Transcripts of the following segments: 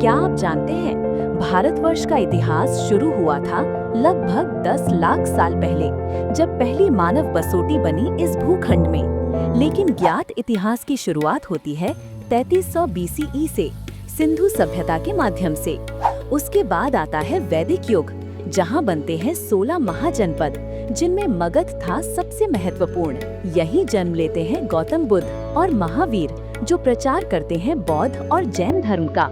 क्या आप जानते हैं, भारतवर्ष का इतिहास शुरू हुआ था लगभग 10 लाख साल पहले, जब पहली मानव बसोटी बनी इस भूखंड में। लेकिन ज्ञात इतिहास की शुरुआत होती है 3300 बीसीई से, सिंधु सभ्यता के माध्यम से। उसके बाद आता है वैदिक युग, जहां बनते हैं 16 महाजनपद, जिनमें मगध था सबसे महत्वपूर्ण। यही जन्म लेते हैं गौतम बुद्ध और महावीर, जो प्रचार करते हैं बौद्ध और जैन धर्म का।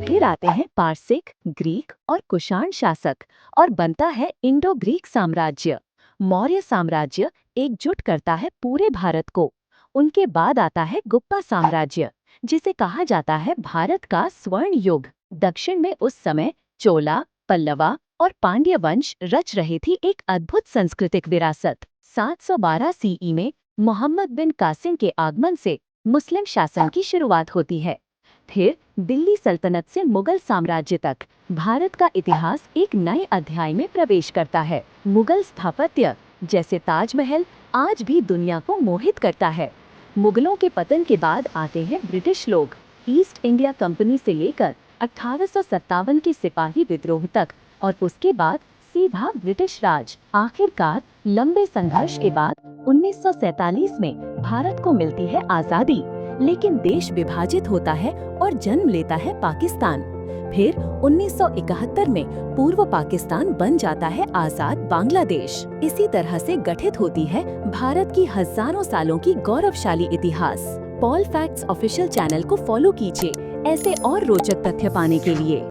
फिर आते हैं पारसिक, ग्रीक और कुषाण शासक, और बनता है इंडो ग्रीक साम्राज्य। मौर्य साम्राज्य एकजुट करता है पूरे भारत को। उनके बाद आता है गुप्ता साम्राज्य, जिसे कहा जाता है भारत का स्वर्ण युग। दक्षिण में उस समय चोला, पल्लवा और पांड्य वंश रच रहे थी एक अद्भुत सांस्कृतिक विरासत। 712 सीई में मोहम्मद बिन कासिम के आगमन से मुस्लिम शासन की शुरुआत होती है। फिर दिल्ली सल्तनत से मुगल साम्राज्य तक भारत का इतिहास एक नए अध्याय में प्रवेश करता है। मुगल स्थापत्य जैसे ताजमहल आज भी दुनिया को मोहित करता है। मुगलों के पतन के बाद आते हैं ब्रिटिश लोग। ईस्ट इंडिया कंपनी से लेकर 1857 के सिपाही विद्रोह तक, और उसके बाद सीधा ब्रिटिश राज। आखिरकार लंबे संघर्ष के बाद 1947 में भारत को मिलती है आजादी। लेकिन देश विभाजित होता है और जन्म लेता है पाकिस्तान। फिर 1971 में पूर्व पाकिस्तान बन जाता है आजाद बांग्लादेश। इसी तरह से गठित होती है भारत की हजारों सालों की गौरवशाली इतिहास। पॉल फैक्ट्स ऑफिशियल चैनल को फॉलो कीजिए ऐसे और रोचक तथ्य पाने के लिए।